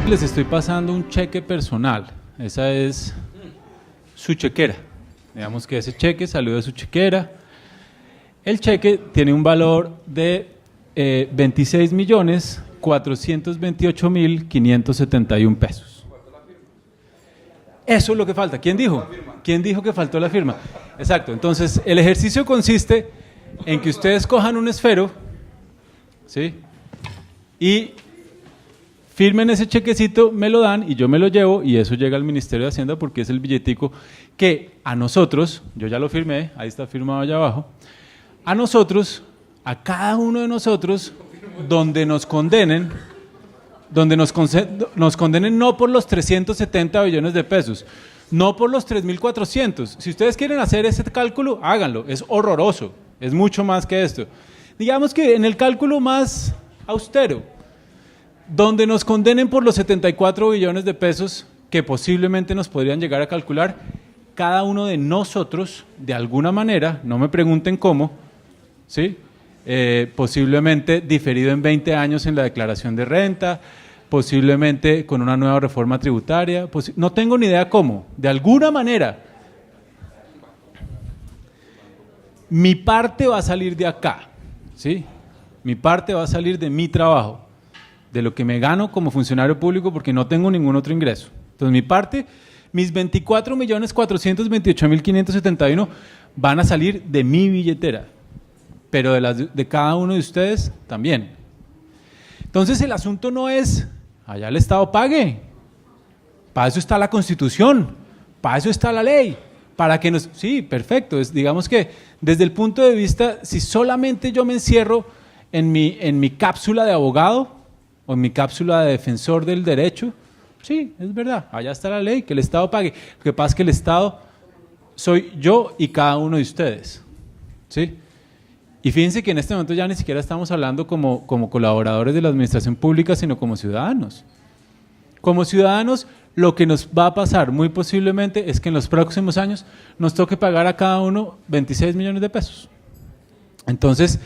Les estoy pasando un cheque personal, esa es su chequera. Digamos que ese cheque salió de su chequera. El cheque tiene un valor de 26.428.571 pesos. Eso es lo que falta. ¿Quién dijo? ¿Quién dijo que faltó la firma? Exacto. Entonces, el ejercicio consiste en que ustedes cojan un esfero, ¿sí? Y firmen ese chequecito, me lo dan y yo me lo llevo y eso llega al Ministerio de Hacienda porque es el billetico que a nosotros, yo ya lo firmé, ahí está firmado allá abajo, a nosotros, a cada uno de nosotros, donde nos condenen no por los 370 billones de pesos, no por los 3.400. Si ustedes quieren hacer ese cálculo, háganlo, es horroroso, es mucho más que esto. Digamos que en el cálculo más austero, donde nos condenen por los 74 billones de pesos que posiblemente nos podrían llegar a calcular, cada uno de nosotros, de alguna manera, no me pregunten cómo, ¿sí? Posiblemente diferido en 20 años en la declaración de renta, posiblemente con una nueva reforma tributaria, no tengo ni idea cómo, de alguna manera, mi parte va a salir de acá, ¿sí? Mi parte va a salir de mi trabajo, de lo que me gano como funcionario público porque no tengo ningún otro ingreso. Entonces mi parte, mis 24.428.571 van a salir de mi billetera, pero de cada uno de ustedes también. Entonces el asunto no es, allá el Estado pague, para eso está la Constitución, para eso está la ley, para que nos… Sí, perfecto, digamos que desde el punto de vista, si solamente yo me encierro en mi cápsula de abogado, o en mi cápsula de defensor del derecho, sí, es verdad, allá está la ley, que el Estado pague. Lo que pasa es que el Estado soy yo y cada uno de ustedes, ¿sí? Y fíjense que en este momento ya ni siquiera estamos hablando como colaboradores de la administración pública, sino como ciudadanos. Como ciudadanos, lo que nos va a pasar muy posiblemente es que en los próximos años nos toque pagar a cada uno 26 millones de pesos. Entonces,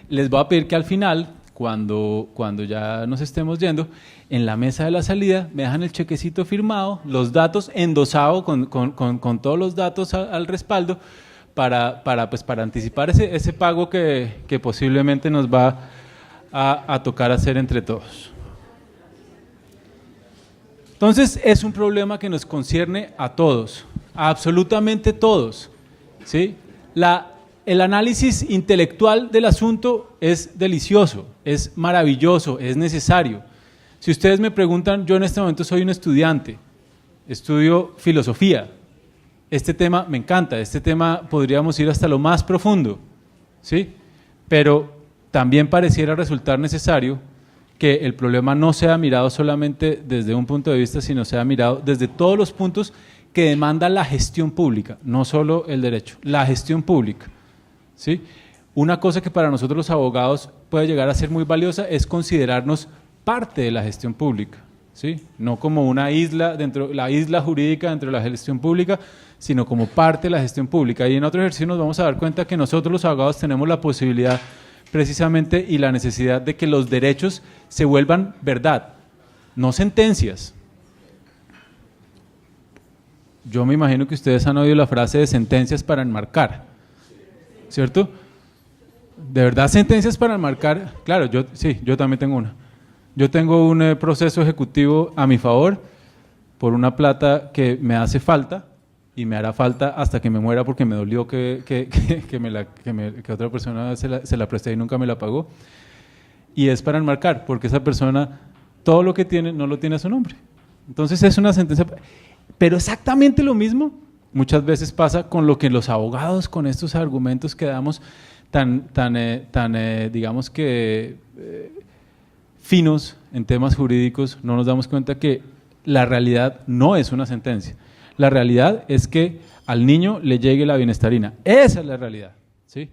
les voy a pedir que al final… Cuando ya nos estemos yendo, en la mesa de la salida me dejan el chequecito firmado, los datos endosados con todos los datos al respaldo para anticipar ese pago que posiblemente nos va a tocar hacer entre todos. Entonces es un problema que nos concierne a todos, a absolutamente todos, ¿sí? El análisis intelectual del asunto es delicioso, es maravilloso, es necesario. Si ustedes me preguntan, yo en este momento soy un estudiante, estudio filosofía, este tema me encanta, este tema podríamos ir hasta lo más profundo, ¿sí? Pero también pareciera resultar necesario que el problema no sea mirado solamente desde un punto de vista, sino sea mirado desde todos los puntos que demanda la gestión pública, no solo el derecho, la gestión pública. ¿Sí? Una cosa que para nosotros los abogados puede llegar a ser muy valiosa es considerarnos parte de la gestión pública, ¿sí? No como una isla la isla jurídica dentro de la gestión pública, sino como parte de la gestión pública. Y en otro ejercicio nos vamos a dar cuenta que nosotros los abogados tenemos la posibilidad precisamente y la necesidad de que los derechos se vuelvan verdad, no sentencias. Yo me imagino que ustedes han oído la frase de sentencias para enmarcar, ¿cierto? De verdad, sentencias para enmarcar, claro, yo también tengo una. Yo tengo un proceso ejecutivo a mi favor por una plata que me hace falta y me hará falta hasta que me muera porque me dolió que otra persona se la presté y nunca me la pagó. Y es para enmarcar, porque esa persona todo lo que tiene no lo tiene a su nombre. Entonces es una sentencia, pero exactamente lo mismo muchas veces pasa con lo que los abogados, con estos argumentos que damos digamos que finos en temas jurídicos, no nos damos cuenta que la realidad no es una sentencia. La realidad es que al niño le llegue la bienestarina. Esa es la realidad, ¿sí?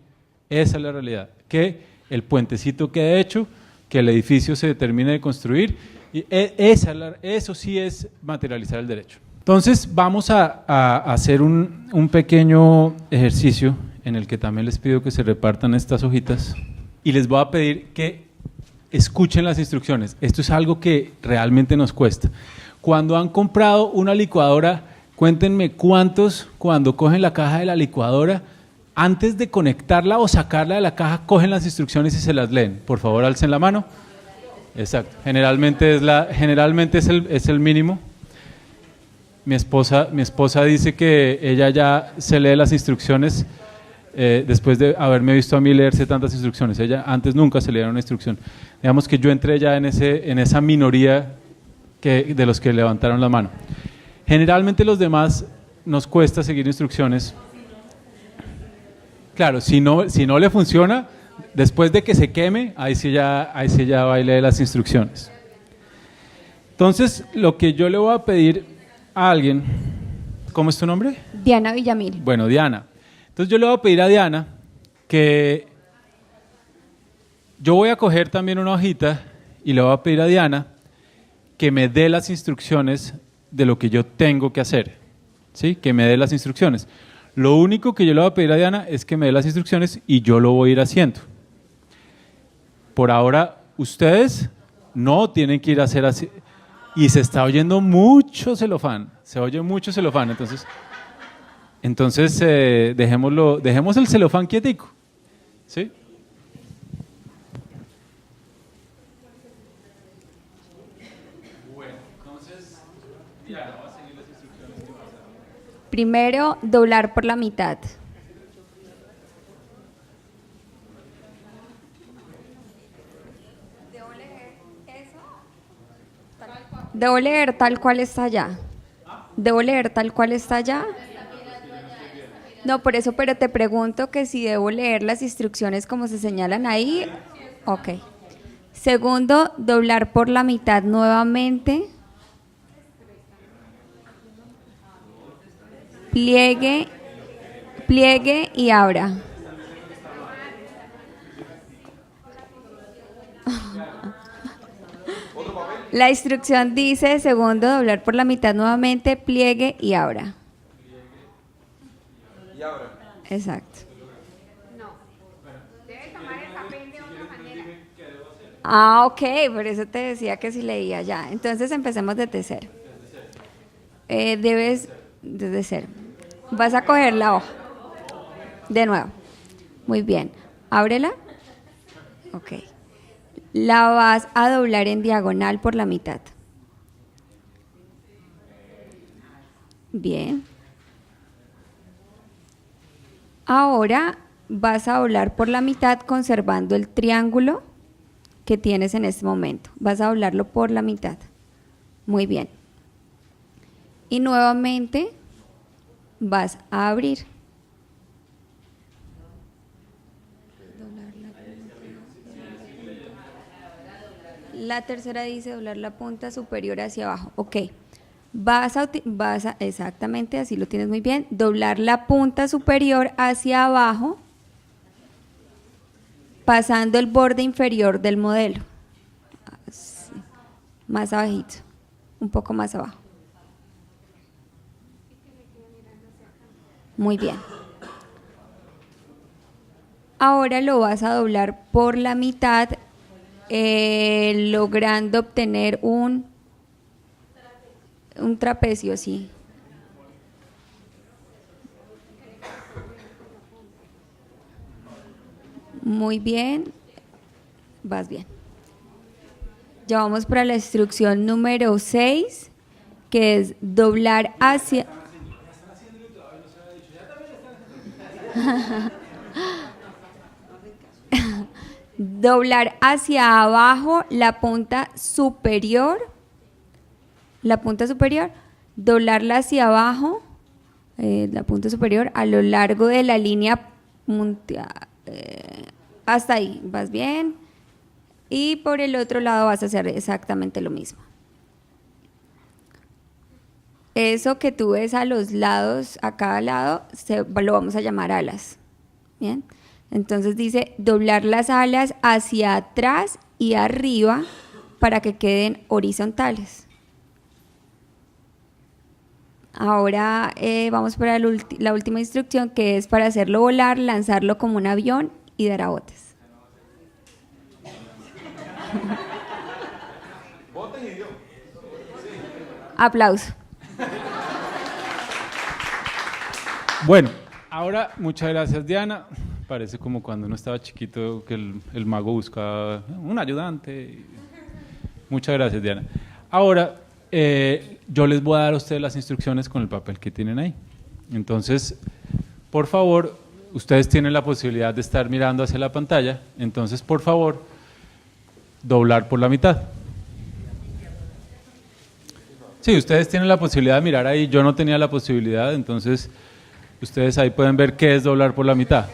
Esa es la realidad. Que el puentecito quede hecho, que el edificio se termine de construir, y eso sí es materializar el derecho. Entonces vamos a hacer un pequeño ejercicio en el que también les pido que se repartan estas hojitas y les voy a pedir que escuchen las instrucciones. Esto es algo que realmente nos cuesta. Cuando han comprado una licuadora, cuéntenme cuántos, cuando cogen la caja de la licuadora, antes de conectarla o sacarla de la caja, cogen las instrucciones y se las leen. Por favor, alcen la mano. Exacto. Generalmente es el mínimo. Mi esposa dice que ella ya se lee las instrucciones después de haberme visto a mí leerse tantas instrucciones. Ella antes nunca se leía una instrucción. Digamos que yo entré ya en esa minoría de los que levantaron la mano. Generalmente los demás nos cuesta seguir instrucciones. Claro, si no le funciona, después de que se queme, ahí sí ya va y lee las instrucciones. Entonces, lo que yo le voy a pedir a alguien, ¿cómo es tu nombre? Diana Villamil. Bueno, Diana. Entonces yo le voy a pedir a Diana que yo voy a coger también una hojita y le voy a pedir a Diana que me dé las instrucciones de lo que yo tengo que hacer, ¿sí? Que me dé las instrucciones. Lo único que yo le voy a pedir a Diana es que me dé las instrucciones y yo lo voy a ir haciendo. Por ahora, ustedes no tienen que ir a hacer así. Y se está oyendo mucho celofán, se oye mucho celofán, entonces dejemos el celofán quietico, ¿sí? Bueno, entonces, Diana va a seguir las instrucciones que vas a dar. Primero, doblar por la mitad. Debo leer tal cual está allá. Debo leer tal cual está allá. No, por eso, pero te pregunto que si debo leer las instrucciones como se señalan ahí. Ok. Segundo, doblar por la mitad nuevamente. Pliegue y abra. La instrucción dice, segundo, doblar por la mitad nuevamente, pliegue y abra. Y ahora. Exacto. No. Debe tomar el papel de otra manera. Ah, ok, por eso te decía que si leía ya. Entonces empecemos desde cero. Debes, desde cero. Vas a coger la hoja. De nuevo. Muy bien. Ábrela. Ok. La vas a doblar en diagonal por la mitad. Bien. Ahora vas a doblar por la mitad conservando el triángulo que tienes en este momento. Vas a doblarlo por la mitad. Muy bien. Y nuevamente vas a abrir. La tercera dice doblar la punta superior hacia abajo. Ok. Exactamente, así lo tienes muy bien. Doblar la punta superior hacia abajo, pasando el borde inferior del modelo. Así. Más abajito, un poco más abajo. Muy bien. Ahora lo vas a doblar por la mitad, logrando obtener un trapecio, sí. Muy bien. Vas bien. Ya vamos para la instrucción número 6, que es doblar hacia... Doblar hacia abajo la punta superior, doblarla hacia abajo, la punta superior a lo largo de la línea hasta ahí, vas bien, y por el otro lado vas a hacer exactamente lo mismo. Eso que tú ves a los lados, a cada lado, lo vamos a llamar alas, ¿bien? Entonces dice doblar las alas hacia atrás y arriba para que queden horizontales. Ahora vamos para la última instrucción, que es para hacerlo volar, lanzarlo como un avión y dar a botes. Aplauso. Bueno, ahora muchas gracias, Diana. Parece como cuando uno estaba chiquito que el mago buscaba un ayudante. Muchas gracias, Diana. Ahora, yo les voy a dar a ustedes las instrucciones con el papel que tienen ahí. Entonces, por favor, ustedes tienen la posibilidad de estar mirando hacia la pantalla. Entonces, por favor, doblar por la mitad. Sí, ustedes tienen la posibilidad de mirar ahí. Yo no tenía la posibilidad, entonces ustedes ahí pueden ver qué es doblar por la mitad.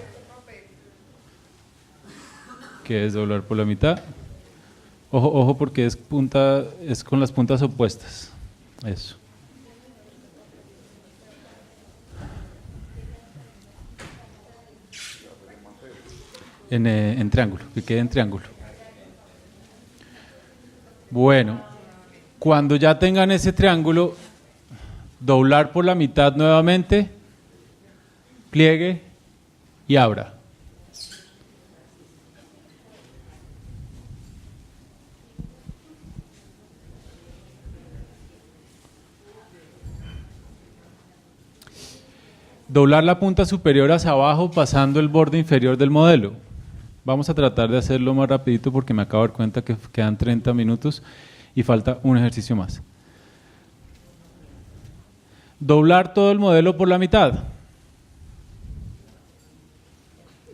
¿Qué es doblar por la mitad? Ojo, ojo, porque es con las puntas opuestas. Eso. En triángulo, que quede en triángulo. Bueno, cuando ya tengan ese triángulo, doblar por la mitad nuevamente, pliegue y abra. Doblar la punta superior hacia abajo pasando el borde inferior del modelo. Vamos a tratar de hacerlo más rapidito porque me acabo de dar cuenta que quedan 30 minutos y falta un ejercicio más. Doblar todo el modelo por la mitad.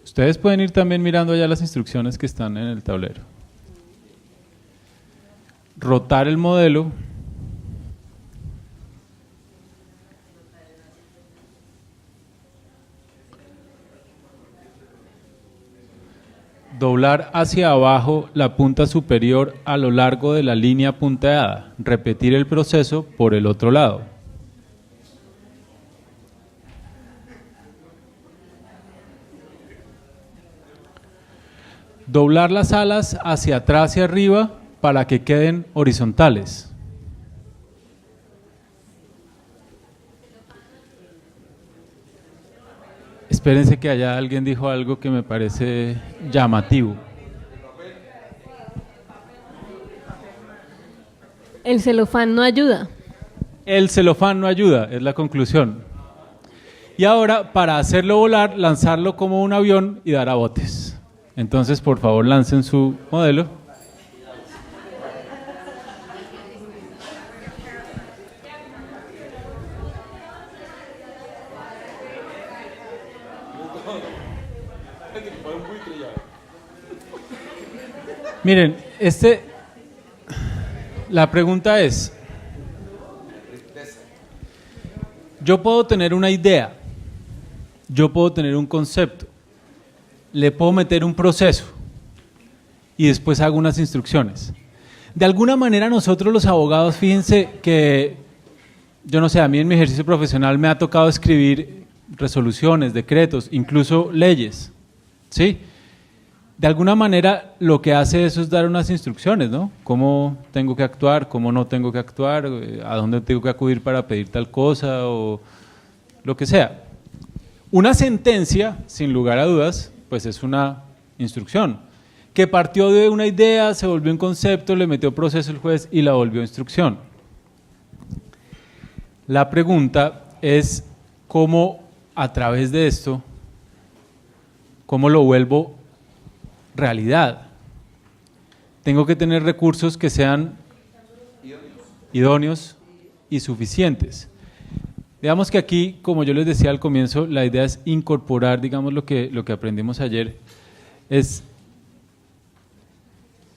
Ustedes pueden ir también mirando allá las instrucciones que están en el tablero. Rotar el modelo. Doblar hacia abajo la punta superior a lo largo de la línea punteada. Repetir el proceso por el otro lado. Doblar las alas hacia atrás y arriba para que queden horizontales. Espérense que allá alguien dijo algo que me parece llamativo. El celofán no ayuda. El celofán no ayuda, es la conclusión. Y ahora, para hacerlo volar, lanzarlo como un avión y dar a botes. Entonces, por favor, lancen su modelo. Miren, la pregunta es, yo puedo tener una idea, yo puedo tener un concepto, le puedo meter un proceso y después hago unas instrucciones. De alguna manera nosotros los abogados, fíjense que, yo no sé, a mí en mi ejercicio profesional me ha tocado escribir resoluciones, decretos, incluso leyes, ¿sí? De alguna manera lo que hace eso es dar unas instrucciones, ¿no? Cómo tengo que actuar, cómo no tengo que actuar, a dónde tengo que acudir para pedir tal cosa o lo que sea. Una sentencia, sin lugar a dudas, pues es una instrucción que partió de una idea, se volvió un concepto, le metió proceso el juez y la volvió instrucción. La pregunta es cómo a través de esto, cómo lo vuelvo realidad. Tengo que tener recursos que sean idóneos y suficientes. Digamos que aquí, como yo les decía al comienzo, la idea es incorporar, digamos, lo que aprendimos ayer, es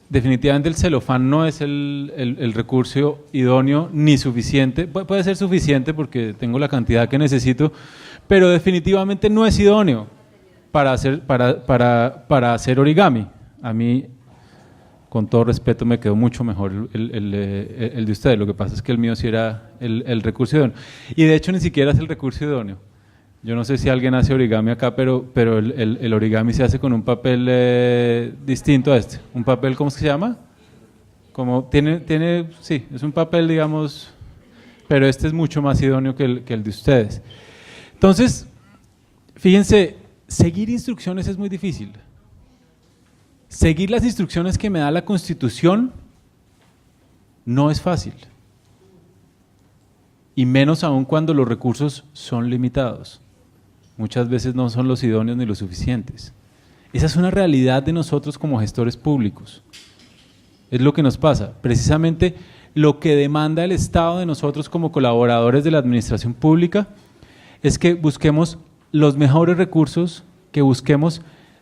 definitivamente el celofán no es el recurso idóneo ni suficiente, puede ser suficiente porque tengo la cantidad que necesito, pero definitivamente no es idóneo para hacer origami. A mí, con todo respeto, me quedó mucho mejor el de ustedes. Lo que pasa es que el mío sí era el recurso idóneo. Y de hecho ni siquiera es el recurso idóneo. Yo no sé si alguien hace origami acá, pero el origami se hace con un papel distinto a este. Un papel, ¿cómo se llama? Sí, es un papel, digamos, pero este es mucho más idóneo que el de ustedes. Entonces, fíjense, seguir instrucciones es muy difícil. seguir las instrucciones que me da la Constitución no es fácil. Y menos aún cuando los recursos son limitados. Muchas veces no son los idóneos ni los suficientes. Esa es una realidad de nosotros como gestores públicos. Es lo que nos pasa. Precisamente lo que demanda el Estado de nosotros como colaboradores de la administración pública es que busquemos los mejores recursos, que busquemos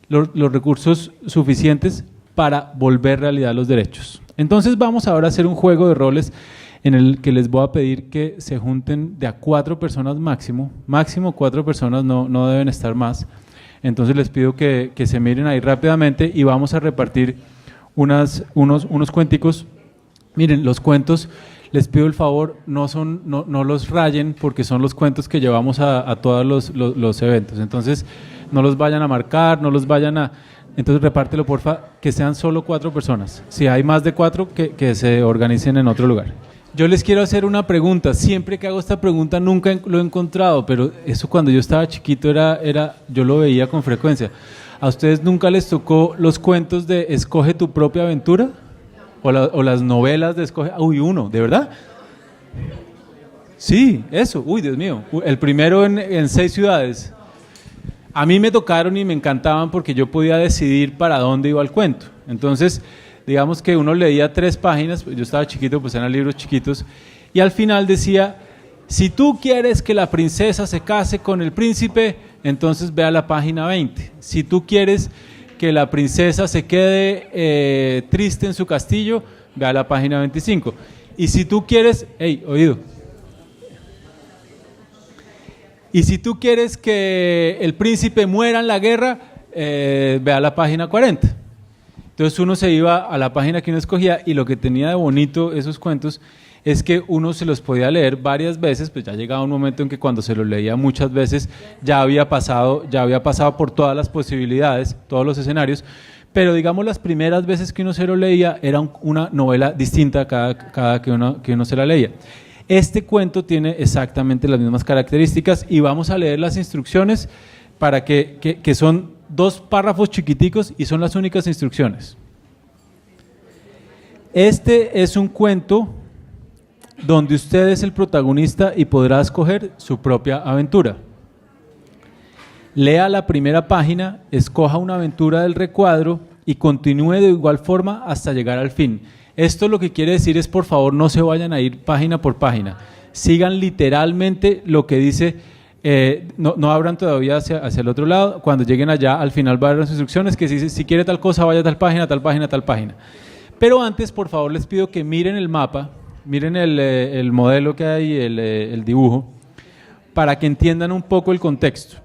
los recursos suficientes para volver realidad los derechos. Entonces vamos ahora a hacer un juego de roles en el que les voy a pedir que se junten de a 4 personas máximo 4 personas, no deben estar más. Entonces les pido que se miren ahí rápidamente y vamos a repartir unos cuenticos. Miren, los cuentos, les pido el favor, no los rayen porque son los cuentos que llevamos a todos los eventos. Entonces no los vayan a marcar, no los vayan a... Entonces repártelo porfa, que sean solo 4 personas. Si hay más de 4, que se organicen en otro lugar. Yo les quiero hacer una pregunta. Siempre que hago esta pregunta nunca lo he encontrado, pero eso cuando yo estaba chiquito yo lo veía con frecuencia. ¿A ustedes nunca les tocó los cuentos de Escoge tu propia aventura? ¿O las novelas de Escoge? Uy, uno, ¿de verdad? Sí, eso. Uy, Dios mío. El primero en 6 ciudades. A mí me tocaron y me encantaban porque yo podía decidir para dónde iba el cuento. Entonces, digamos que uno leía 3 páginas, yo estaba chiquito, pues eran libros chiquitos, y al final decía, si tú quieres que la princesa se case con el príncipe, entonces ve a la página 20. Si tú quieres que la princesa se quede triste en su castillo, ve a la página 25. Y si tú quieres, oído. Y si tú quieres que el príncipe muera en la guerra, ve a la página 40. Entonces uno se iba a la página que uno escogía y lo que tenía de bonito esos cuentos es que uno se los podía leer varias veces, pues ya llegaba un momento en que cuando se los leía muchas veces ya había pasado por todas las posibilidades, todos los escenarios, pero digamos las primeras veces que uno se lo leía era una novela distinta cada que uno se la leía. Este cuento tiene exactamente las mismas características y vamos a leer las instrucciones para que son 2 párrafos chiquiticos y son las únicas instrucciones. Este es un cuento donde usted es el protagonista y podrá escoger su propia aventura. Lea la primera página, escoja una aventura del recuadro y continúe de igual forma hasta llegar al fin. Esto lo que quiere decir es, por favor, no se vayan a ir página por página. Sigan literalmente lo que dice, no abran todavía hacia el otro lado. Cuando lleguen allá, al final va a haber las instrucciones que dice, si quiere tal cosa, vaya a tal página, tal página, tal página. Pero antes, por favor, les pido que miren el mapa, miren el modelo que hay, el dibujo, para que entiendan un poco el contexto.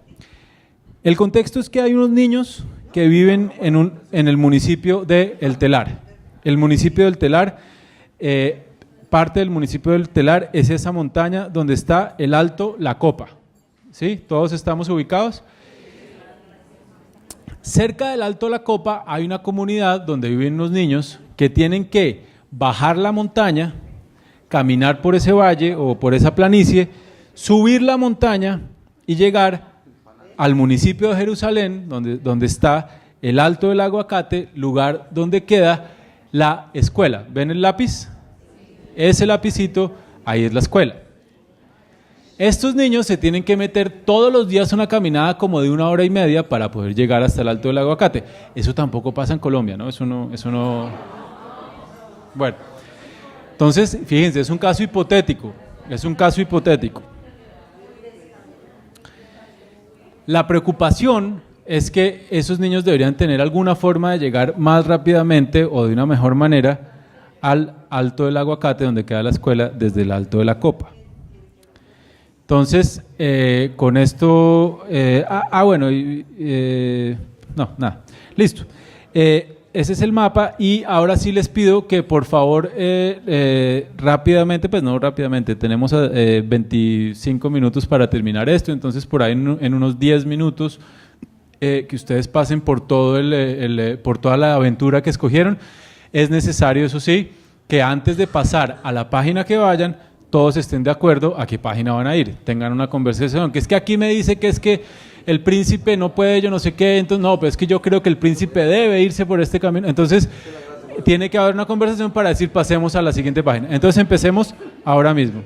El contexto es que hay unos niños que viven en el municipio de El Telar. El municipio del Telar, parte del municipio del Telar es esa montaña donde está el Alto La Copa. ¿Sí? Todos estamos ubicados. Cerca del Alto La Copa hay una comunidad donde viven unos niños que tienen que bajar la montaña, caminar por ese valle o por esa planicie, subir la montaña y llegar al municipio de Jerusalén, donde está el Alto del Aguacate, lugar donde queda la escuela. ¿Ven el lápiz? Ese lapicito, ahí es la escuela. Estos niños se tienen que meter todos los días una caminada como de 1 hora y media para poder llegar hasta el Alto del Aguacate. Eso tampoco pasa en Colombia, ¿no? Eso no. Bueno, entonces, fíjense, es un caso hipotético. La preocupación es que esos niños deberían tener alguna forma de llegar más rápidamente o de una mejor manera al Alto del Aguacate, donde queda la escuela, desde el Alto de la Copa. Entonces, con esto, listo. Ese es el mapa y ahora sí les pido que por favor rápidamente, tenemos 25 minutos para terminar esto, entonces por ahí en unos 10 minutos que ustedes pasen por por toda la aventura que escogieron. Es necesario, eso sí, que antes de pasar a la página que vayan, todos estén de acuerdo a qué página van a ir, tengan una conversación, que es que aquí me dice que es que el príncipe no puede, yo no sé qué, entonces no, pero es que yo creo que el príncipe debe irse por este camino. Entonces tiene que haber una conversación para decir pasemos a la siguiente página. Entonces empecemos ahora mismo.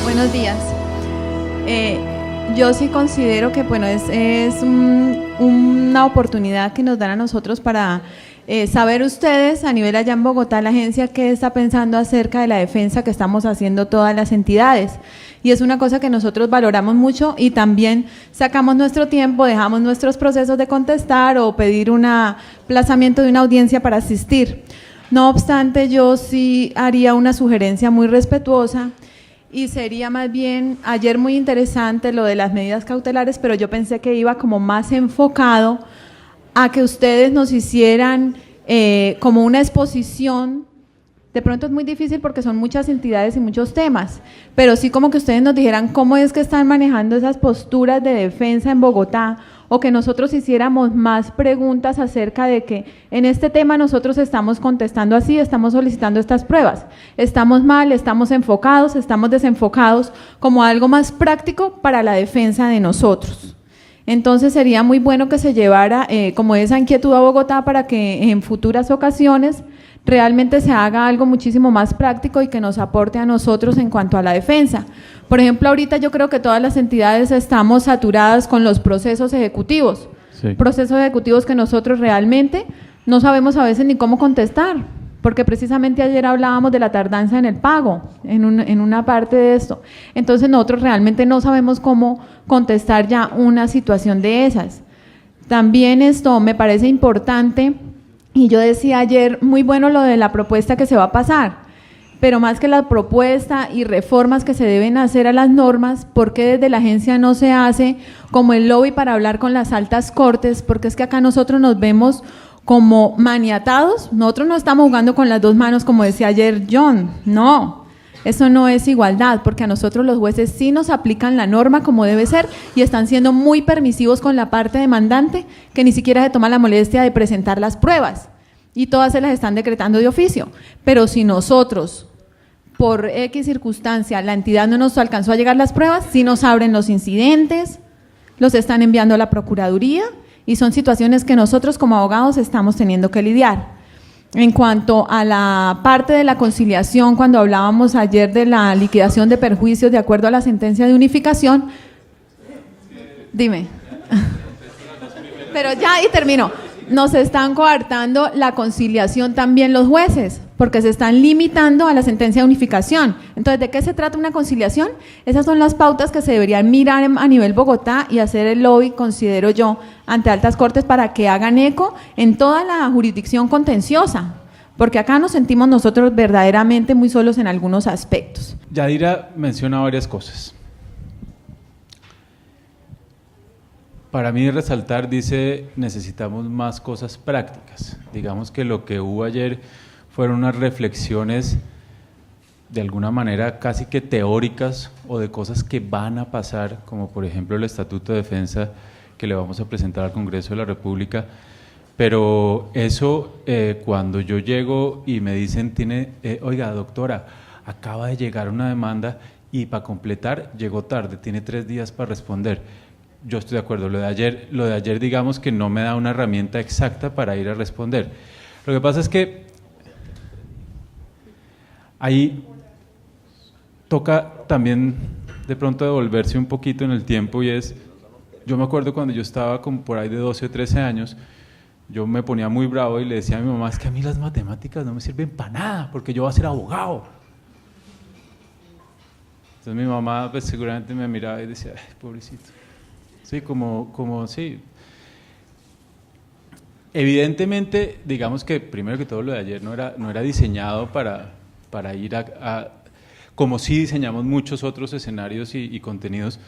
Buenos días. Yo sí considero que bueno, una oportunidad que nos dan a nosotros para saber ustedes a nivel allá en Bogotá, la agencia, qué está pensando acerca de la defensa que estamos haciendo todas las entidades. Y es una cosa que nosotros valoramos mucho y también sacamos nuestro tiempo, dejamos nuestros procesos de contestar o pedir un aplazamiento de una audiencia para asistir. No obstante, yo sí haría una sugerencia muy respetuosa. Y sería más bien, ayer muy interesante lo de las medidas cautelares, pero yo pensé que iba como más enfocado a que ustedes nos hicieran como una exposición. De pronto es muy difícil porque son muchas entidades y muchos temas, pero sí como que ustedes nos dijeran cómo es que están manejando esas posturas de defensa en Bogotá, o que nosotros hiciéramos más preguntas acerca de que en este tema nosotros estamos contestando así, estamos solicitando estas pruebas, estamos mal, estamos enfocados, estamos desenfocados, como algo más práctico para la defensa de nosotros. Entonces sería muy bueno que se llevara como esa inquietud a Bogotá para que en futuras ocasiones realmente se haga algo muchísimo más práctico y que nos aporte a nosotros en cuanto a la defensa. Por ejemplo, ahorita yo creo que todas las entidades estamos saturadas con los procesos ejecutivos, Sí. procesos ejecutivos que nosotros realmente no sabemos a veces ni cómo contestar, porque precisamente ayer hablábamos de la tardanza en el pago, en una parte de esto. Entonces nosotros realmente no sabemos cómo contestar ya una situación de esas. También esto me parece importante, y yo decía ayer, muy bueno lo de la propuesta que se va a pasar, pero más que la propuesta y reformas que se deben hacer a las normas, ¿por qué desde la agencia no se hace como el lobby para hablar con las altas cortes? Porque es que acá nosotros nos vemos como maniatados, nosotros no estamos jugando con las dos manos como decía ayer John, no, eso no es igualdad, porque a nosotros los jueces sí nos aplican la norma como debe ser y están siendo muy permisivos con la parte demandante, que ni siquiera se toma la molestia de presentar las pruebas y todas se las están decretando de oficio. Pero si nosotros, por X circunstancia, la entidad no nos alcanzó a llegar las pruebas, sí nos abren los incidentes, los están enviando a la Procuraduría y son situaciones que nosotros como abogados estamos teniendo que lidiar. En cuanto a la parte de la conciliación, cuando hablábamos ayer de la liquidación de perjuicios de acuerdo a la sentencia de unificación, dime, pero ya y termino, nos están coartando la conciliación también los jueces, porque se están limitando a la sentencia de unificación. Entonces, ¿de qué se trata una conciliación? Esas son las pautas que se deberían mirar a nivel Bogotá y hacer el lobby, considero yo, ante altas cortes para que hagan eco en toda la jurisdicción contenciosa, porque acá nos sentimos nosotros verdaderamente muy solos en algunos aspectos. Yadira menciona varias cosas. Para mí resaltar, dice, necesitamos más cosas prácticas. Digamos que lo que hubo ayer fueron unas reflexiones de alguna manera casi que teóricas o de cosas que van a pasar, como por ejemplo el Estatuto de Defensa que le vamos a presentar al Congreso de la República. Pero eso, cuando yo llego y me dicen, oiga doctora, acaba de llegar una demanda y para completar llegó tarde, tiene 3 días para responder. Yo estoy de acuerdo, lo de ayer digamos que no me da una herramienta exacta para ir a responder. Lo que pasa es que ahí toca también de pronto devolverse un poquito en el tiempo y es, yo me acuerdo cuando yo estaba como por ahí de 12 o 13 años, yo me ponía muy bravo y le decía a mi mamá, es que a mí las matemáticas no me sirven para nada, porque yo voy a ser abogado. Entonces mi mamá pues seguramente me miraba y decía, ay, pobrecito. Sí, como sí. Evidentemente, digamos que primero que todo lo de ayer no era diseñado para ir como sí diseñamos muchos otros escenarios y contenidos,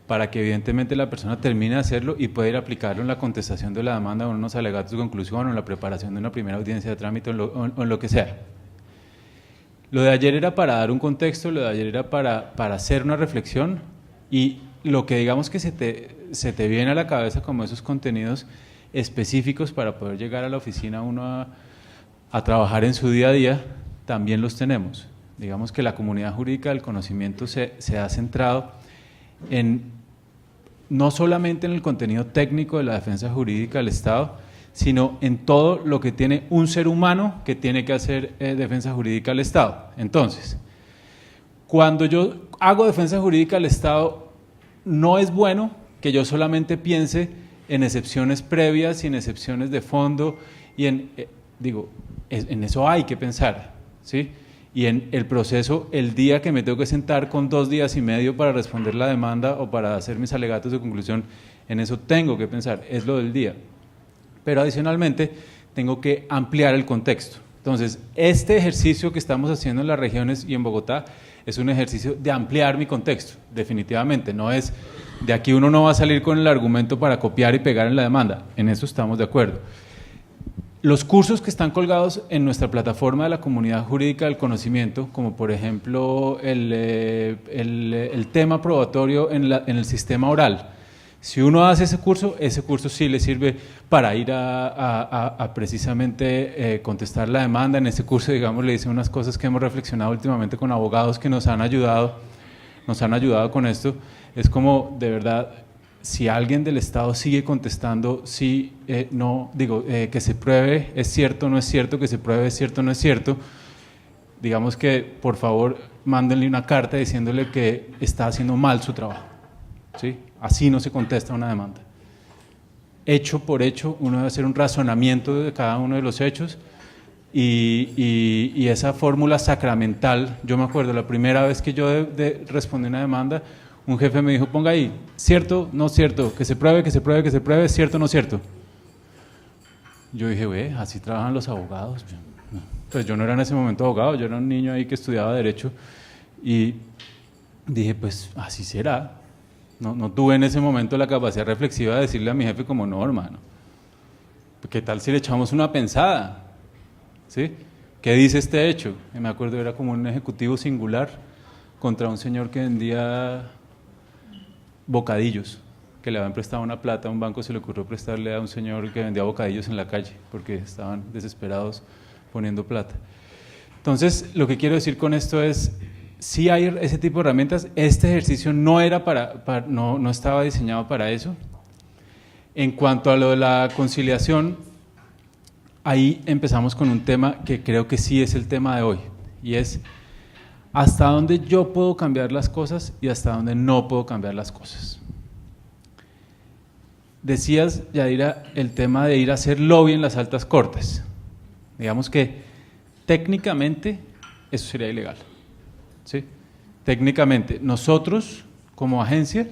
para que evidentemente la persona termine de hacerlo y pueda ir a aplicarlo en la contestación de la demanda o en unos alegatos de conclusión o en la preparación de una primera audiencia de trámite o en lo que sea. Lo de ayer era para dar un contexto, lo de ayer era para hacer una reflexión, y lo que digamos que se te viene a la cabeza como esos contenidos específicos para poder llegar a la oficina uno a trabajar en su día a día, también los tenemos. Digamos que la comunidad jurídica del conocimiento se ha centrado no solamente en el contenido técnico de la defensa jurídica del Estado, sino en todo lo que tiene un ser humano que tiene que hacer defensa jurídica del Estado. Entonces, cuando yo hago defensa jurídica del Estado, no es bueno que yo solamente piense en excepciones previas y en excepciones de fondo, y en eso hay que pensar, ¿sí? Y en el proceso, el día que me tengo que sentar con 2 días y medio para responder la demanda o para hacer mis alegatos de conclusión, en eso tengo que pensar, es lo del día. Pero adicionalmente tengo que ampliar el contexto. Entonces, este ejercicio que estamos haciendo en las regiones y en Bogotá es un ejercicio de ampliar mi contexto, definitivamente. No es, de aquí uno no va a salir con el argumento para copiar y pegar en la demanda, en eso estamos de acuerdo. Los cursos que están colgados en nuestra plataforma de la comunidad jurídica del conocimiento, como por ejemplo el tema probatorio en el sistema oral, si uno hace ese curso sí le sirve para ir a precisamente contestar la demanda. En ese curso, digamos, le dicen unas cosas que hemos reflexionado últimamente con abogados que nos han ayudado con esto. Es como, de verdad, si alguien del Estado sigue contestando, sí, no, que se pruebe, es cierto, no es cierto, que se pruebe, es cierto, no es cierto, digamos que, por favor, mándenle una carta diciéndole que está haciendo mal su trabajo, ¿sí? Así no se contesta una demanda. Hecho por hecho, uno debe hacer un razonamiento de cada uno de los hechos, y esa fórmula sacramental, yo me acuerdo, la primera vez que yo respondí una demanda, un jefe me dijo, ponga ahí, cierto, no cierto, que se pruebe, que se pruebe, que se pruebe, cierto, no cierto. Yo dije, así trabajan los abogados. Pues yo no era en ese momento abogado, yo era un niño ahí que estudiaba Derecho, y dije, pues así será. No tuve en ese momento la capacidad reflexiva de decirle a mi jefe como, no, hermano, ¿qué tal si le echamos una pensada? ¿Sí? ¿Qué dice este hecho? Y me acuerdo, era como un ejecutivo singular contra un señor que vendía bocadillos, que le habían prestado una plata a un banco, se le ocurrió prestarle a un señor que vendía bocadillos en la calle, porque estaban desesperados poniendo plata. Entonces, lo que quiero decir con esto es, sí hay ese tipo de herramientas, este ejercicio no estaba diseñado para eso. En cuanto a lo de la conciliación, ahí empezamos con un tema que creo que sí es el tema de hoy, y es hasta dónde yo puedo cambiar las cosas y hasta dónde no puedo cambiar las cosas. Decías, Yadira, el tema de ir a hacer lobby en las altas cortes. Digamos que técnicamente eso sería ilegal, ¿sí? Técnicamente, nosotros como agencia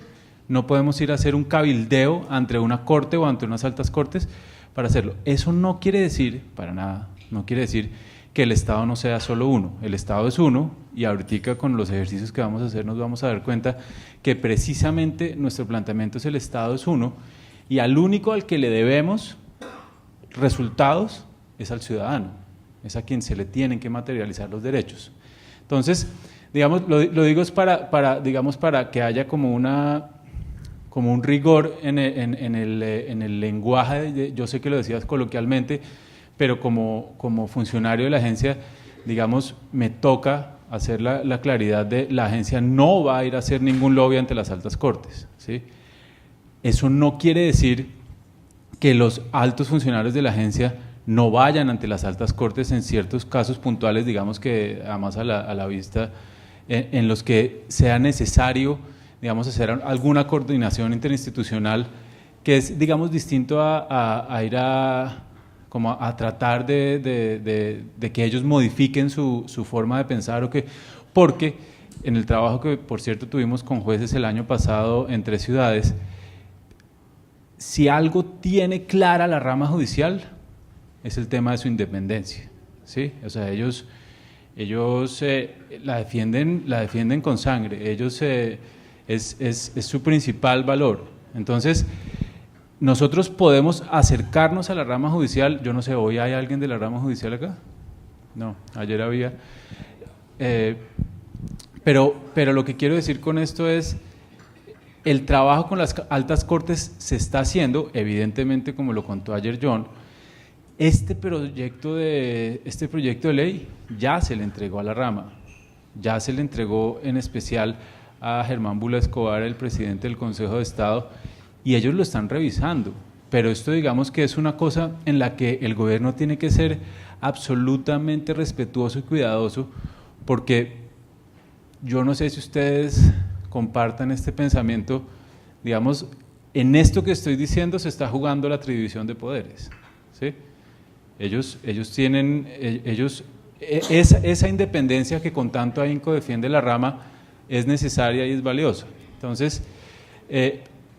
no podemos ir a hacer un cabildeo ante una corte o ante unas altas cortes para hacerlo. Eso no quiere decir, para nada, no quiere decir que el Estado no sea solo uno. El Estado es uno, y ahorita con los ejercicios que vamos a hacer nos vamos a dar cuenta que precisamente nuestro planteamiento es el Estado es uno, y al único al que le debemos resultados es al ciudadano, es a quien se le tienen que materializar los derechos. Entonces, digamos, lo digo es para que haya como un rigor en el lenguaje, yo sé que lo decías coloquialmente, pero como funcionario de la agencia, digamos, me toca hacer la claridad de la agencia no va a ir a hacer ningún lobby ante las altas cortes, ¿sí? Eso no quiere decir que los altos funcionarios de la agencia no vayan ante las altas cortes en ciertos casos puntuales, digamos que además a la vista, en los que sea necesario, digamos, hacer alguna coordinación interinstitucional que es, digamos, distinto a ir a tratar de que ellos modifiquen su forma de pensar, porque en el trabajo que, por cierto, tuvimos con jueces el año pasado en 3 ciudades, si algo tiene clara la rama judicial es el tema de su independencia, ¿sí? O sea, ellos la defienden con sangre, es su principal valor. Entonces, nosotros podemos acercarnos a la rama judicial. Yo no sé, ¿hoy hay alguien de la rama judicial acá? No, ayer había. Pero lo que quiero decir con esto es, el trabajo con las altas cortes se está haciendo, evidentemente, como lo contó ayer John. Este proyecto de ley ya se le entregó a la rama, ya se le entregó en especial a Germán Bula Escobar, el presidente del Consejo de Estado, y ellos lo están revisando. Pero esto, digamos que es una cosa en la que el gobierno tiene que ser absolutamente respetuoso y cuidadoso, porque yo no sé si ustedes compartan este pensamiento. Digamos, en esto que estoy diciendo se está jugando la división de poderes, ¿sí? Ellos tienen, esa independencia que con tanto ahínco defiende la rama es necesaria y es valiosa. Entonces,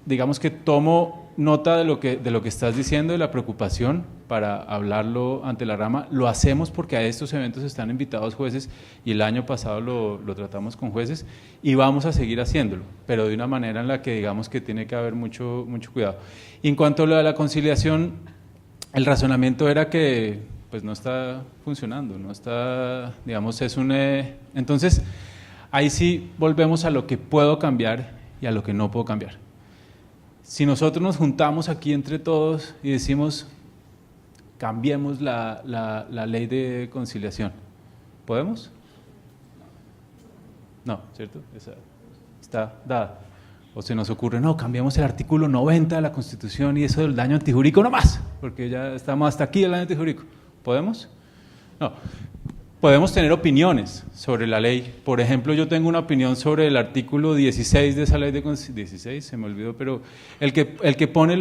digamos que tomo nota de lo que estás diciendo, de la preocupación, para hablarlo ante la rama. Lo hacemos porque a estos eventos están invitados jueces, y el año pasado lo tratamos con jueces, y vamos a seguir haciéndolo, pero de una manera en la que digamos que tiene que haber mucho cuidado. Y en cuanto a lo de la conciliación, el razonamiento era que pues no está funcionando, no está, digamos, entonces ahí sí volvemos a lo que puedo cambiar y a lo que no puedo cambiar. Si nosotros nos juntamos aquí entre todos y decimos, cambiemos la ley de conciliación, ¿podemos? No, ¿cierto? Esa está dada. O se nos ocurre, no, cambiamos el artículo 90 de la Constitución y eso del daño antijurídico no más, porque ya estamos hasta aquí del daño antijurídico. ¿Podemos? No. Podemos tener opiniones sobre la ley. Por ejemplo, yo tengo una opinión sobre el artículo 16 de esa ley de conciliación. 16, se me olvidó, pero el que pone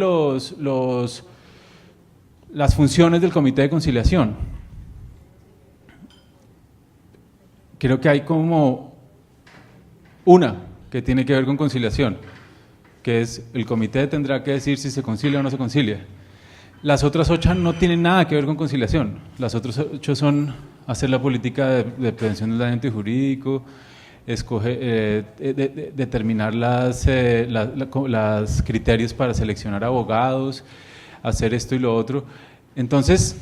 las funciones del Comité de Conciliación. Creo que hay como una que tiene que ver con conciliación, que es el comité tendrá que decir si se concilia o no se concilia. Las otras 8 no tienen nada que ver con conciliación. Las otras 8 son hacer la política de prevención del daño antijurídico, determinar los criterios para seleccionar abogados, hacer esto y lo otro. Entonces,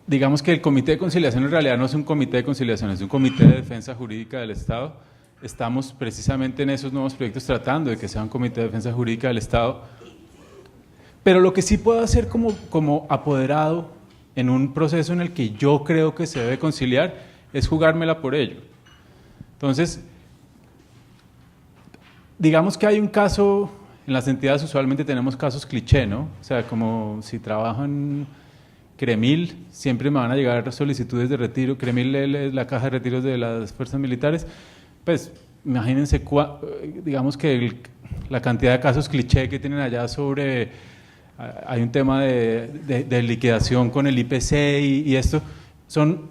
digamos que el comité de conciliación en realidad no es un comité de conciliación, es un comité de defensa jurídica del Estado. Estamos precisamente en esos nuevos proyectos tratando de que sea un comité de defensa jurídica del Estado, pero lo que sí puedo hacer como apoderado en un proceso en el que yo creo que se debe conciliar es jugármela por ello. Entonces, digamos que hay un caso, en las entidades usualmente tenemos casos cliché, ¿no? O sea, como si trabajo en Cremil, siempre me van a llegar solicitudes de retiro. Cremil es la caja de retiros de las fuerzas militares. Pues imagínense, digamos que la cantidad de casos cliché que tienen allá sobre, hay un tema de liquidación con el IPC y esto, son,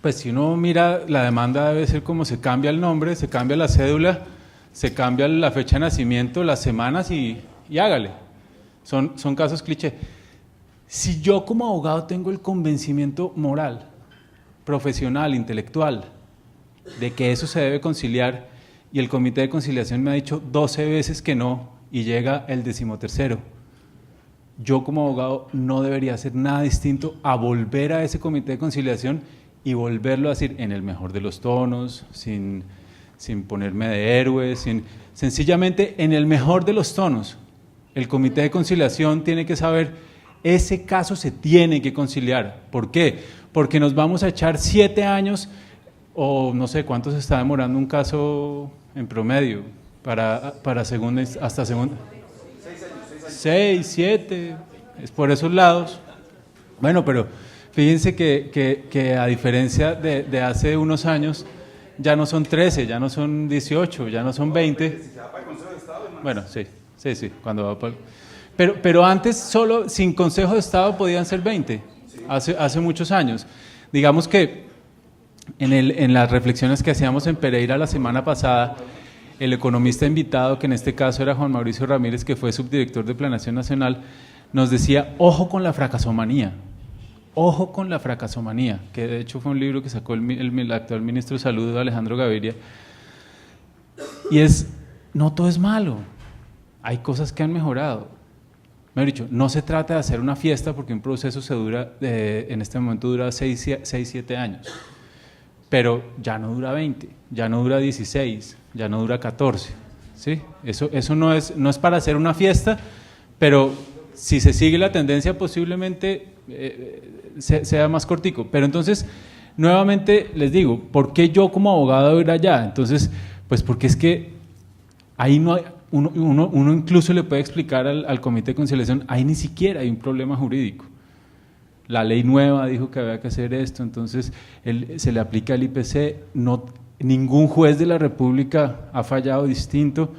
pues si uno mira la demanda debe ser como se cambia el nombre, se cambia la cédula, se cambia la fecha de nacimiento, las semanas y hágale, son casos cliché. Si yo como abogado tengo el convencimiento moral, profesional, intelectual, de que eso se debe conciliar, y el comité de conciliación me ha dicho 12 veces que no, y llega el 13º, yo como abogado no debería hacer nada distinto a volver a ese comité de conciliación y volverlo a decir en el mejor de los tonos, sin ponerme de héroe, sencillamente en el mejor de los tonos. El comité de conciliación tiene que saber, ese caso se tiene que conciliar. ¿Por qué? Porque nos vamos a echar 7 años o no sé cuánto se está demorando un caso en promedio para segunda, hasta segunda. 6, 7, es por esos lados. Bueno, pero fíjense que a diferencia de hace unos años, ya no son 13, ya no son 18, ya no son 20. Bueno, sí, cuando va para... Pero antes solo sin Consejo de Estado podían ser 20, hace muchos años. Digamos que en las reflexiones que hacíamos en Pereira la semana pasada, el economista invitado, que en este caso era Juan Mauricio Ramírez, que fue subdirector de Planeación Nacional, nos decía, ojo con la fracasomanía. ojo con la fracasomanía, que de hecho fue un libro que sacó el actual ministro de Salud, Alejandro Gaviria, y no todo es malo, hay cosas que han mejorado. Mejor dicho, no se trata de hacer una fiesta porque un proceso en este momento dura 6-7 años, pero ya no dura 20, ya no dura 16, ya no dura 14, ¿sí? Eso no es para hacer una fiesta, pero si se sigue la tendencia posiblemente sea más cortico. Pero entonces, nuevamente les digo, ¿por qué yo como abogado debo ir allá? Entonces, pues porque es que ahí no hay, uno incluso le puede explicar al Comité de Conciliación, ahí ni siquiera hay un problema jurídico. La ley nueva dijo que había que hacer esto, entonces se le aplica el IPC, ningún juez de la República ha fallado distinto,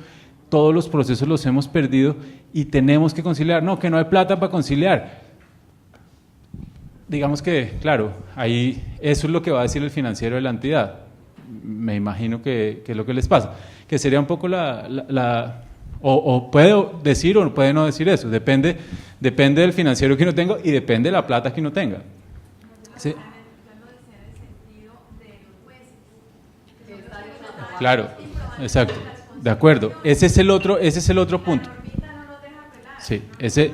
todos los procesos los hemos perdido y tenemos que conciliar. No, que no hay plata para conciliar. Digamos que, claro, ahí eso es lo que va a decir el financiero de la entidad. Me imagino que es lo que les pasa, que sería un poco o puede decir o puede no decir eso, depende del financiero que uno tenga y depende de la plata que uno tenga. ¿Sí? Claro, exacto, de acuerdo, ese es el otro punto. Sí, ese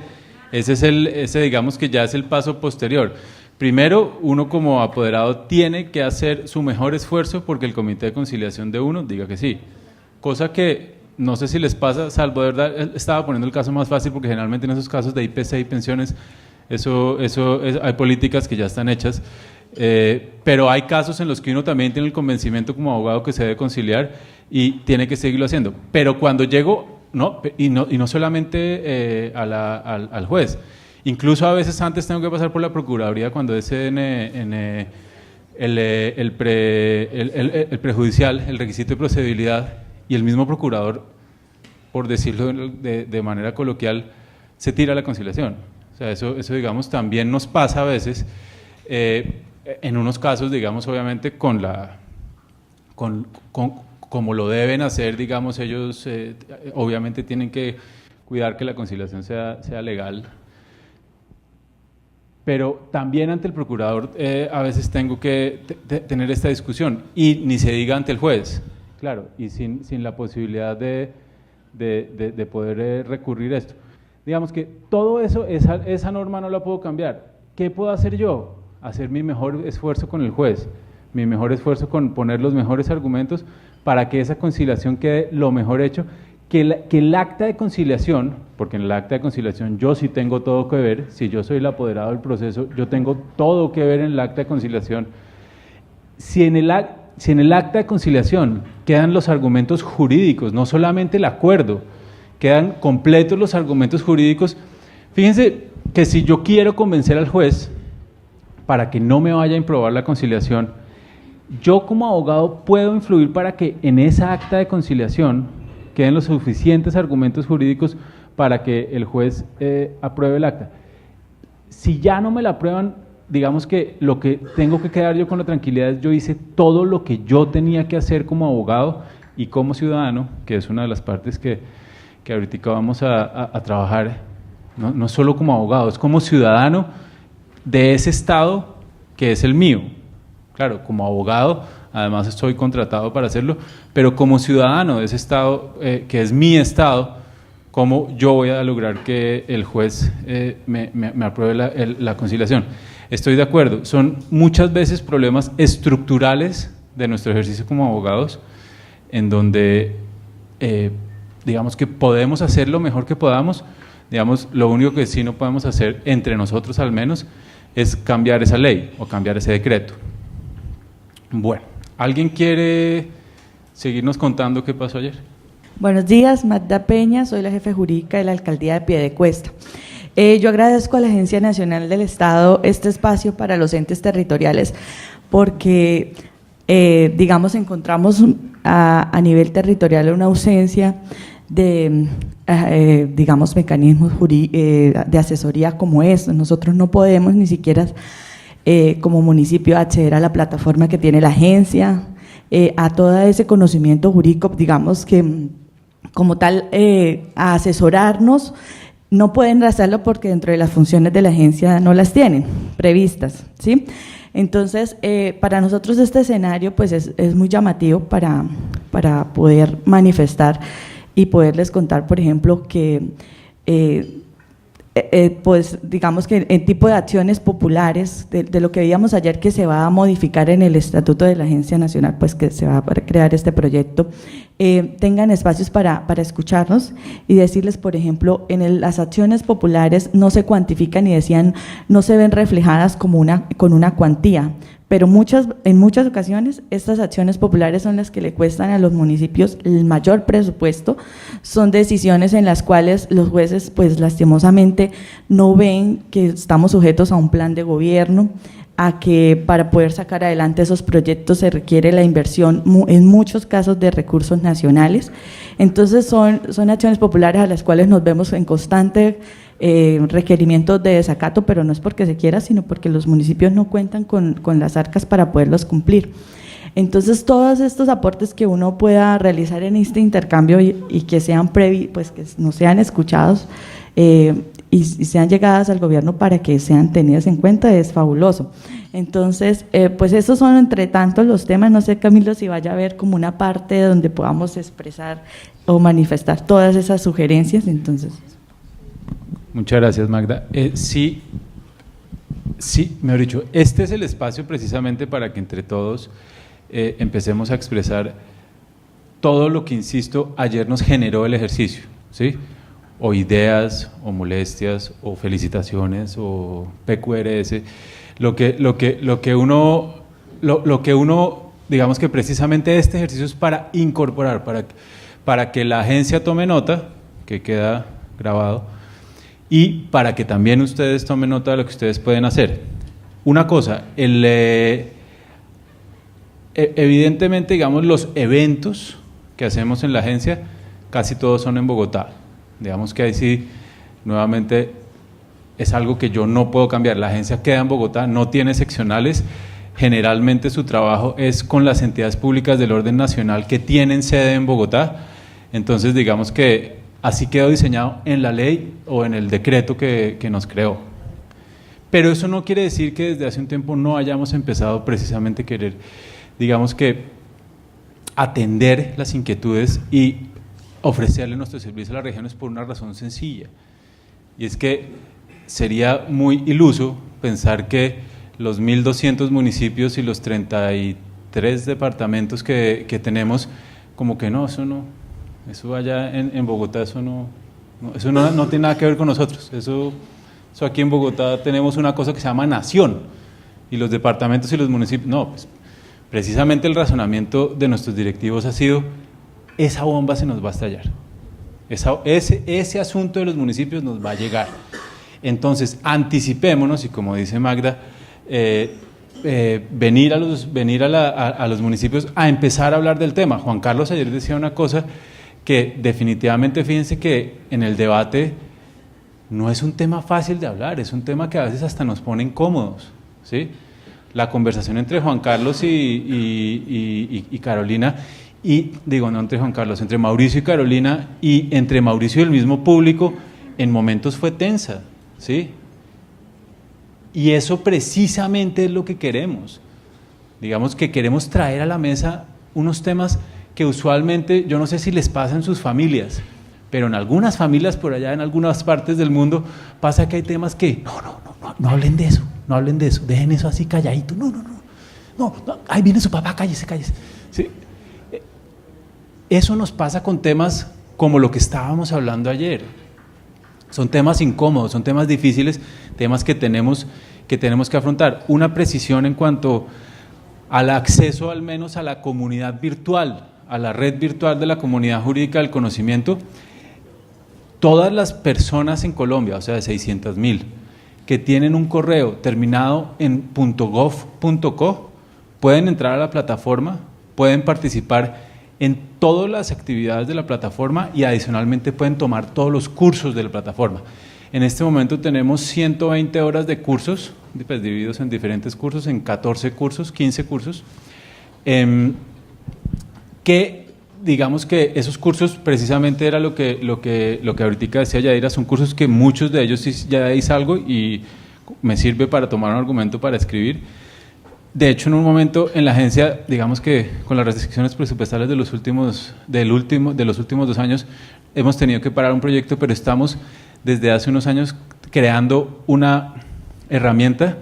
digamos que ya es el paso posterior. Primero, uno como apoderado tiene que hacer su mejor esfuerzo porque el Comité de Conciliación de uno diga que sí, cosa que no sé si les pasa, salvo de verdad, estaba poniendo el caso más fácil porque generalmente en esos casos de IPC y pensiones, hay políticas que ya están hechas, pero hay casos en los que uno también tiene el convencimiento como abogado que se debe conciliar y tiene que seguirlo haciendo. Pero cuando llego, y no solamente al juez, incluso a veces antes tengo que pasar por la Procuraduría cuando es el prejudicial, el requisito de procedibilidad, y el mismo procurador, por decirlo de manera coloquial, se tira a la conciliación. O sea, eso digamos también nos pasa a veces, en unos casos, digamos, obviamente como lo deben hacer, digamos, ellos obviamente tienen que cuidar que la conciliación sea legal, pero también ante el procurador a veces tengo que tener esta discusión, y ni se diga ante el juez, claro, y sin la posibilidad de poder recurrir a esto. Digamos que todo eso, esa norma no la puedo cambiar. ¿Qué puedo hacer yo? Hacer mi mejor esfuerzo con el juez, mi mejor esfuerzo con poner los mejores argumentos para que esa conciliación quede lo mejor hecho, que el acta de conciliación, porque en el acta de conciliación yo sí tengo todo que ver, si yo soy el apoderado del proceso, yo tengo todo que ver en el acta de conciliación. Si en el acta de conciliación quedan los argumentos jurídicos, no solamente el acuerdo, quedan completos los argumentos jurídicos, fíjense que si yo quiero convencer al juez para que no me vaya a improbar la conciliación, yo como abogado puedo influir para que en esa acta de conciliación queden los suficientes argumentos jurídicos para que el juez apruebe el acta. Si ya no me la aprueban, digamos que lo que tengo que quedar yo con la tranquilidad es yo hice todo lo que yo tenía que hacer como abogado y como ciudadano, que es una de las partes que ahorita vamos a trabajar, no solo como abogado, es como ciudadano de ese estado que es el mío. Claro, como abogado, además estoy contratado para hacerlo, pero como ciudadano de ese estado, que es mi estado, ¿cómo yo voy a lograr que el juez me apruebe la conciliación? Estoy de acuerdo, son muchas veces problemas estructurales de nuestro ejercicio como abogados, en donde digamos que podemos hacer lo mejor que podamos, digamos, lo único que sí no podemos hacer, entre nosotros al menos, es cambiar esa ley o cambiar ese decreto. Bueno, ¿alguien quiere seguirnos contando qué pasó ayer? Buenos días, Magda Peña, soy la jefe jurídica de la Alcaldía de Piedecuesta. Yo agradezco a la Agencia Nacional del Estado este espacio para los entes territoriales porque, digamos, encontramos a nivel territorial una ausencia de, digamos, mecanismos de asesoría como estos. Nosotros no podemos ni siquiera como municipio acceder a la plataforma que tiene la agencia, a todo ese conocimiento jurídico, digamos que como tal, a asesorarnos no pueden hacerlo porque dentro de las funciones de la agencia no las tienen previstas, ¿sí? Entonces, para nosotros este escenario pues es muy llamativo para poder manifestar y poderles contar, por ejemplo, que pues digamos que el tipo de acciones populares de lo que veíamos ayer, que se va a modificar en el estatuto de la Agencia Nacional, pues que se va a crear este proyecto, tengan espacios para escucharnos y decirles, por ejemplo, las acciones populares no se cuantifican y decían, no se ven reflejadas con una cuantía, pero en muchas ocasiones estas acciones populares son las que le cuestan a los municipios el mayor presupuesto, son decisiones en las cuales los jueces pues lastimosamente no ven que estamos sujetos a un plan de gobierno, a que para poder sacar adelante esos proyectos se requiere la inversión en muchos casos de recursos nacionales. Entonces son acciones populares a las cuales nos vemos en constante requerimiento de desacato, pero no es porque se quiera, sino porque los municipios no cuentan con las arcas para poderlos cumplir. Entonces, todos estos aportes que uno pueda realizar en este intercambio y que sean pues que no sean escuchados y sean llegadas al gobierno para que sean tenidas en cuenta, es fabuloso. Entonces, pues esos son entre tantos los temas. No sé, Camilo, si vaya a haber como una parte donde podamos expresar o manifestar todas esas sugerencias. Entonces, muchas gracias, Magda. Sí, mejor dicho, este es el espacio precisamente para que entre todos empecemos a expresar todo lo que, insisto, ayer nos generó el ejercicio, ¿sí? O ideas, o molestias, o felicitaciones, o PQRS, lo que uno, digamos que precisamente este ejercicio es para incorporar, para que la agencia tome nota, que queda grabado, y para que también ustedes tomen nota de lo que ustedes pueden hacer. Una cosa, evidentemente, digamos, los eventos que hacemos en la agencia, casi todos son en Bogotá. Digamos que ahí sí, nuevamente, es algo que yo no puedo cambiar. La agencia queda en Bogotá, no tiene seccionales. Generalmente su trabajo es con las entidades públicas del orden nacional que tienen sede en Bogotá. Entonces, digamos que así quedó diseñado en la ley o en el decreto que nos creó. Pero eso no quiere decir que desde hace un tiempo no hayamos empezado precisamente a querer, digamos que, atender las inquietudes y ofrecerle nuestro servicio a las regiones por una razón sencilla. Y es que sería muy iluso pensar que los 1.200 municipios y los 33 departamentos que tenemos, como que no, eso allá en Bogotá, eso no tiene nada que ver con nosotros. Eso aquí en Bogotá tenemos una cosa que se llama nación, y los departamentos y los municipios, no, pues precisamente el razonamiento de nuestros directivos ha sido, esa bomba se nos va a estallar, ese asunto de los municipios nos va a llegar. Entonces, anticipémonos y, como dice Magda, venir a los municipios a empezar a hablar del tema. Juan Carlos ayer decía una cosa que definitivamente, fíjense que en el debate no es un tema fácil de hablar, es un tema que a veces hasta nos pone incómodos, ¿sí? La conversación entre Juan Carlos y Carolina, y digo, no entre Juan Carlos, entre Mauricio y Carolina, y entre Mauricio y el mismo público, en momentos fue tensa, ¿sí? Y eso precisamente es lo que queremos. Digamos que queremos traer a la mesa unos temas que usualmente, yo no sé si les pasa en sus familias, pero en algunas familias por allá, en algunas partes del mundo, pasa que hay temas que, no hablen de eso, dejen eso así calladito, no, ahí viene su papá, cállese. ¿Sí? Eso nos pasa con temas como lo que estábamos hablando ayer. Son temas incómodos, son temas difíciles, temas que tenemos que afrontar. Una precisión en cuanto al acceso al menos a la comunidad virtual, a la red virtual de la comunidad jurídica del conocimiento. Todas las personas en Colombia, o sea, de 600.000, que tienen un correo terminado en .gov.co, pueden entrar a la plataforma, pueden participar en todas las actividades de la plataforma y adicionalmente pueden tomar todos los cursos de la plataforma. En este momento tenemos 120 horas de cursos, pues, divididos en diferentes cursos, en 14 cursos, 15 cursos, que digamos que esos cursos precisamente era lo que ahorita decía Yadira, son cursos que muchos de ellos sí ya hice algo y me sirve para tomar un argumento para escribir. De hecho, en un momento en la agencia, digamos que con las restricciones presupuestales de los últimos 2 años, hemos tenido que parar un proyecto, pero estamos desde hace unos años creando una herramienta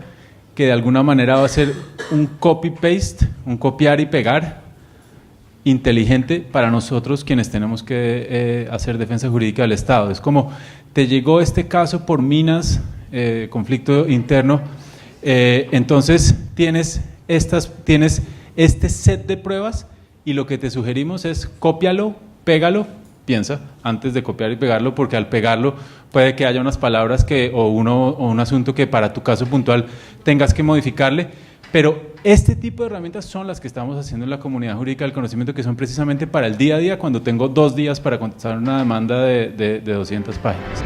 que de alguna manera va a ser un copy-paste, un copiar y pegar inteligente para nosotros quienes tenemos que hacer defensa jurídica del Estado. Es como, te llegó este caso por minas, conflicto interno, entonces tienes este set de pruebas y lo que te sugerimos es cópialo, pégalo, piensa antes de copiar y pegarlo, porque al pegarlo puede que haya unas palabras o un asunto que para tu caso puntual tengas que modificarle, pero este tipo de herramientas son las que estamos haciendo en la comunidad jurídica del conocimiento, que son precisamente para el día a día, cuando tengo 2 días para contestar una demanda de 200 páginas.